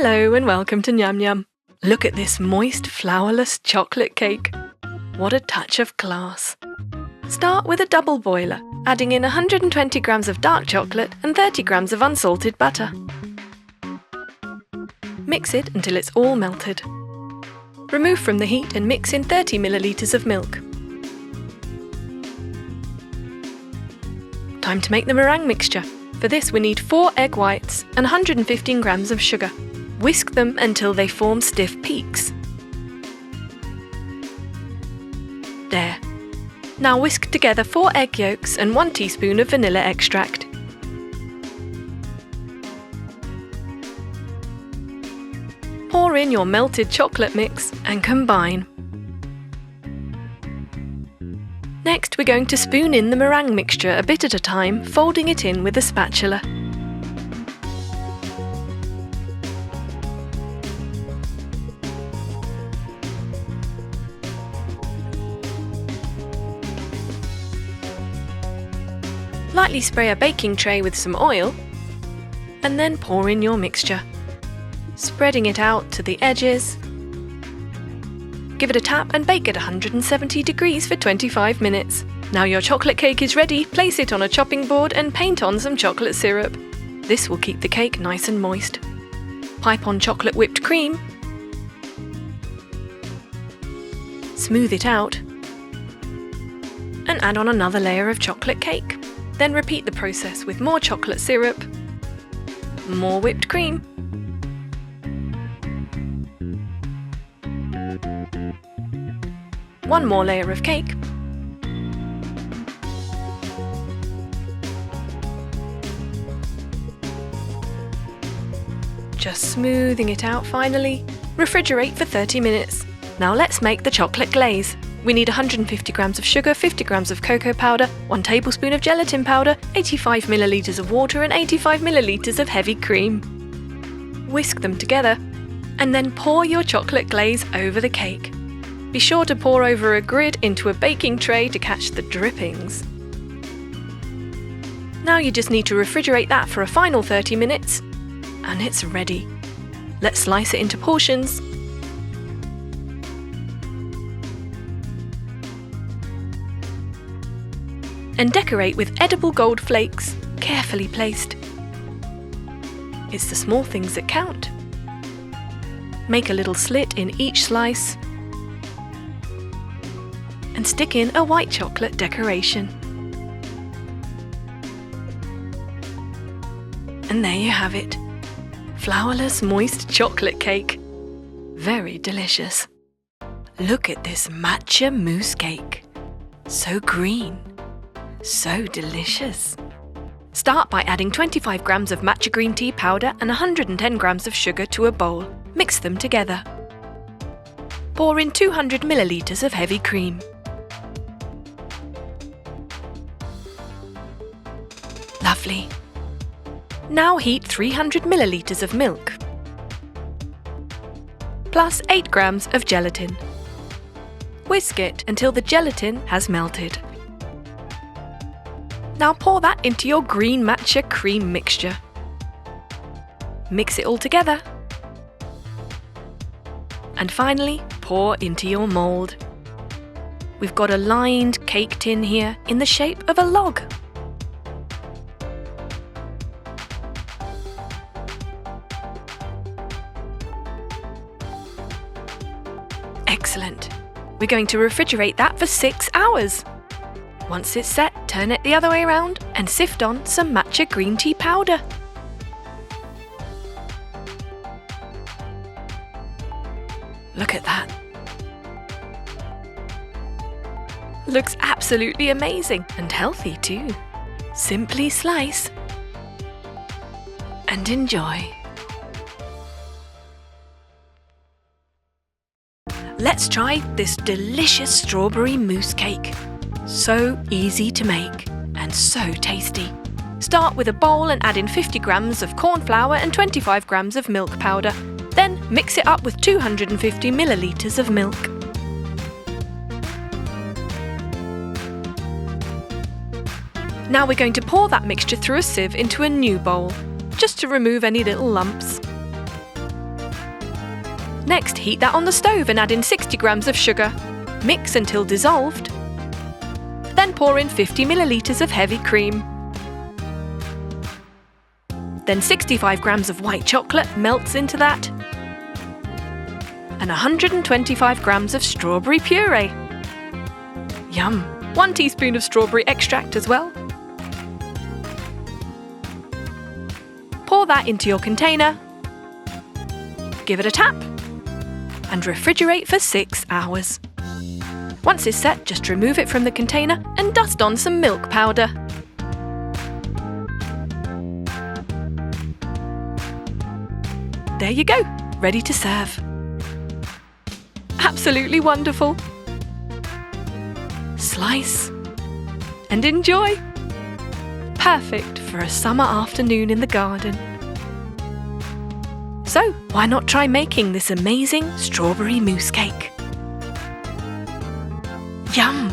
Hello and welcome to Nyam Nyam. Look at this moist, flourless chocolate cake. What a touch of class. Start with a double boiler, adding in 120 grams of dark chocolate and 30 grams of unsalted butter. Mix it until it's all melted. Remove from the heat and mix in 30 milliliters of milk. Time to make the meringue mixture. For this we need 4 egg whites and 115 grams of sugar. Whisk them until they form stiff peaks. There. Now whisk together 4 egg yolks and 1 teaspoon of vanilla extract. Pour in your melted chocolate mix and combine. Next, we're going to spoon in the meringue mixture a bit at a time, folding it in with a spatula. Lightly spray a baking tray with some oil, and then pour in your mixture, spreading it out to the edges. Give it a tap and bake at 170 degrees for 25 minutes. Now your chocolate cake is ready, place it on a chopping board and paint on some chocolate syrup. This will keep the cake nice and moist. Pipe on chocolate whipped cream. Smooth it out. And add on another layer of chocolate cake. Then repeat the process with more chocolate syrup, more whipped cream, one more layer of cake, just smoothing it out finally. Refrigerate for 30 minutes. Now let's make the chocolate glaze. We need 150 grams of sugar, 50 grams of cocoa powder, 1 tablespoon of gelatin powder, 85 milliliters of water and 85 milliliters of heavy cream. Whisk them together and then pour your chocolate glaze over the cake. Be sure to pour over a grid into a baking tray to catch the drippings. Now you just need to refrigerate that for a final 30 minutes and it's ready. Let's slice it into portions. And decorate with edible gold flakes, carefully placed. It's the small things that count. Make a little slit in each slice and stick in a white chocolate decoration. And there you have it, flourless moist chocolate cake. Very delicious. Look at this Matcha Mousse Cake. So green. So delicious. Start by adding 25 grams of matcha green tea powder and 110 grams of sugar to a bowl. Mix them together. Pour in 200 milliliters of heavy cream. Lovely. Now heat 300 milliliters of milk, plus 8 grams of gelatin. Whisk it until the gelatin has melted. Now pour that into your green matcha cream mixture. Mix it all together. And finally, pour into your mould. We've got a lined cake tin here in the shape of a log. Excellent. We're going to refrigerate that for 6 hours. Once it's set, turn it the other way around and sift on some matcha green tea powder. Look at that. Looks absolutely amazing and healthy too. Simply slice and enjoy. Let's try this delicious strawberry mousse cake. So easy to make and so tasty. Start with a bowl and add in 50 grams of corn flour and 25 grams of milk powder. Then mix it up with 250 milliliters of milk. Now we're going to pour that mixture through a sieve into a new bowl, just to remove any little lumps. Next, heat that on the stove and add in 60 grams of sugar. Mix until dissolved. Then pour in 50 millilitres of heavy cream. Then 65 grams of white chocolate melts into that. And 125 grams of strawberry puree. Yum! 1 teaspoon of strawberry extract as well. Pour that into your container. Give it a tap. And refrigerate for 6 hours. Once it's set, just remove it from the container and dust on some milk powder. There you go, ready to serve. Absolutely wonderful. Slice and enjoy. Perfect for a summer afternoon in the garden. So, why not try making this amazing strawberry mousse cake? Yum!